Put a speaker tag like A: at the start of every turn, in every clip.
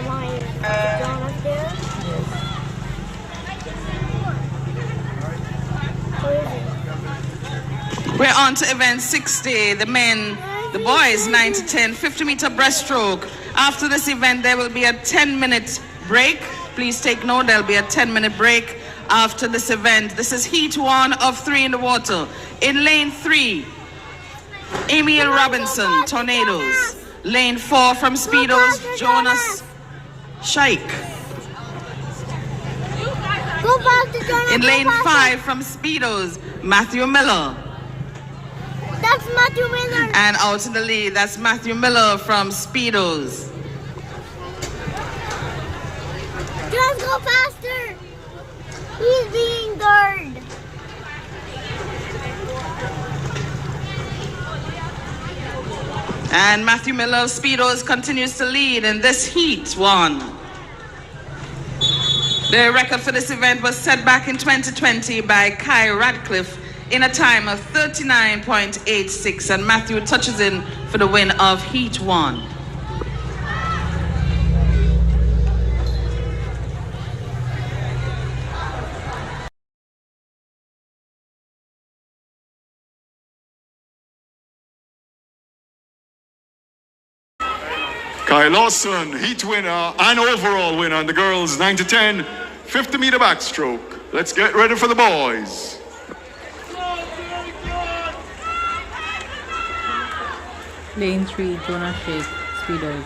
A: Mama and Jonas there?
B: We're on to event 60. The men, the boys, 9 to 10, 50-meter breaststroke. After this event, there will be a 10-minute break. Please take note, there'll be a 10-minute break after this event. This is heat 1 of 3 in the water. In lane 3, Emil Robinson, Tornadoes. Lane 4 from Speedos, Jonas Shaik. In lane 5 from Speedos, Matthew Miller.
A: That's Matthew Miller.
B: And out in the lead, that's Matthew Miller from Speedos.
A: Just go faster. He's being third.
B: And Matthew Miller of Speedos continues to lead in this heat 1. The record for this event was set back in 2020 by Kai Radcliffe in a time of 39.86, and Matthew touches in for the win of heat 1.
C: Kai Lawson, heat winner and overall winner on the girls 9 to 10, 50-meter backstroke. Let's get ready for the boys.
D: Lane 3, Jonas Shaik, Speedos.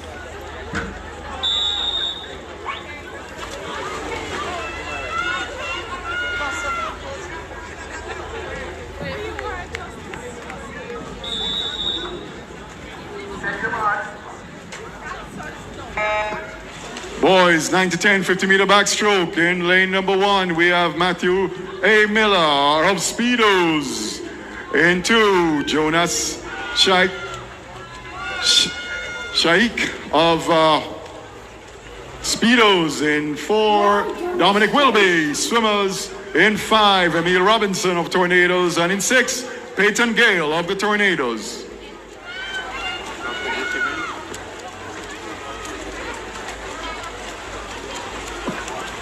C: Boys, 9 to 10, 50-meter backstroke. In lane number 1, we have Matthew A. Miller of Speedos. In 2, Jonas Shaik of Speedos. In 4, Dominic Wilby, swimmers. In 5, Emil Robinson of Tornadoes. And in 6, Peyton Gale of the Tornadoes.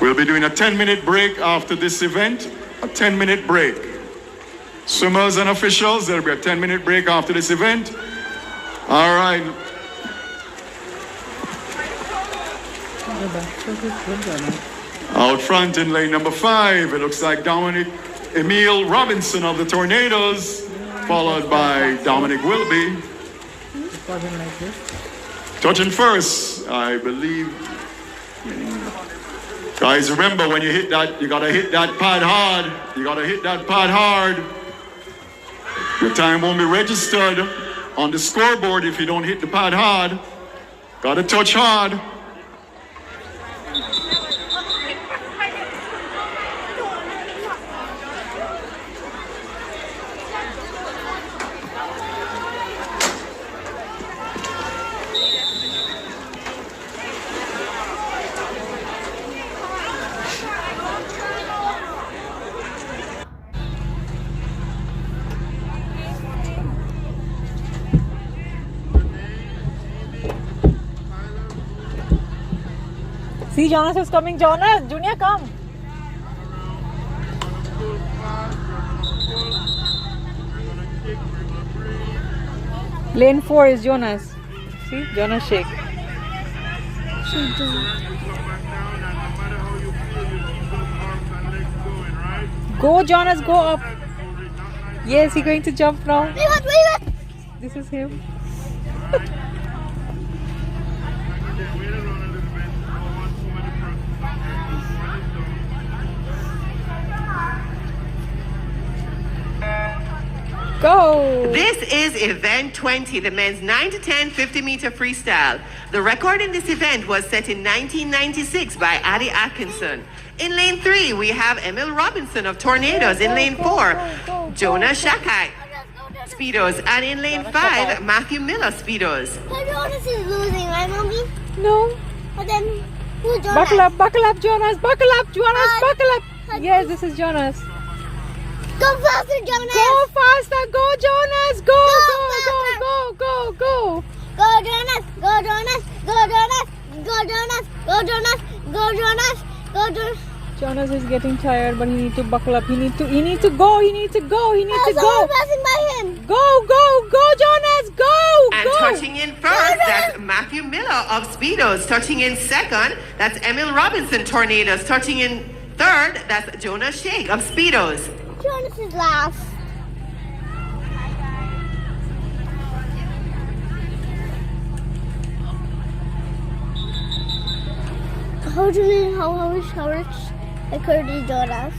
C: We'll be doing a 10-minute break after this event. A 10-minute break. Swimmers and officials, there'll be a 10-minute break after this event. All right. Out front in lane number 5, it looks like Emil Robinson of the Tornadoes, followed by Dominic Wilby. Touching first, I believe. Guys, remember when you hit that, you gotta hit that pad hard. You gotta hit that pad hard. Your time won't be registered on the scoreboard if you don't hit the pad hard. Gotta touch hard.
D: See, Jonas is coming. Jonas, Junior, come. Lane 4 is Jonas. See, Jonas Shaik. Go, Jonas, go up. Yes, he's going to jump now.
A: Wait.
D: This is him. Go!
E: This is event 20, the men's 9 to 10 50-meter freestyle. The record in this event was set in 1996 by Addie Atkinson. In lane 3, we have Emil Robinson of Tornadoes. In lane 4, Jonas Shaik, Speedos. And in lane 5, Matthew Miller, Speedos.
A: Jonas is losing, right, Mommy?
D: No.
A: But then, who's Jonas?
D: Buckle up, Jonas. Buckle up, Jonas. Buckle up. Yes, this is Jonas.
A: Go faster, Jonas!
D: Go faster, go, Jonas. Go.
A: Go, Jonas! Go, Jonas! Go, Jonas! Go, Jonas. Go, Jonas. Go, Jonas.
D: Jonas is getting tired, but he need to buckle up. He need to go. He needs to go. He needs to
A: Oh,
D: go.
A: someone passing by him.
D: Go, Jonas, go.
E: And touching in first, that's Matthew Miller of Speedos. Touching in second, that's Emil Robinson, Tornadoes. Touching in third, that's Jonas Shake of Speedos.
A: Jonas is last. How rich I could be Jonas?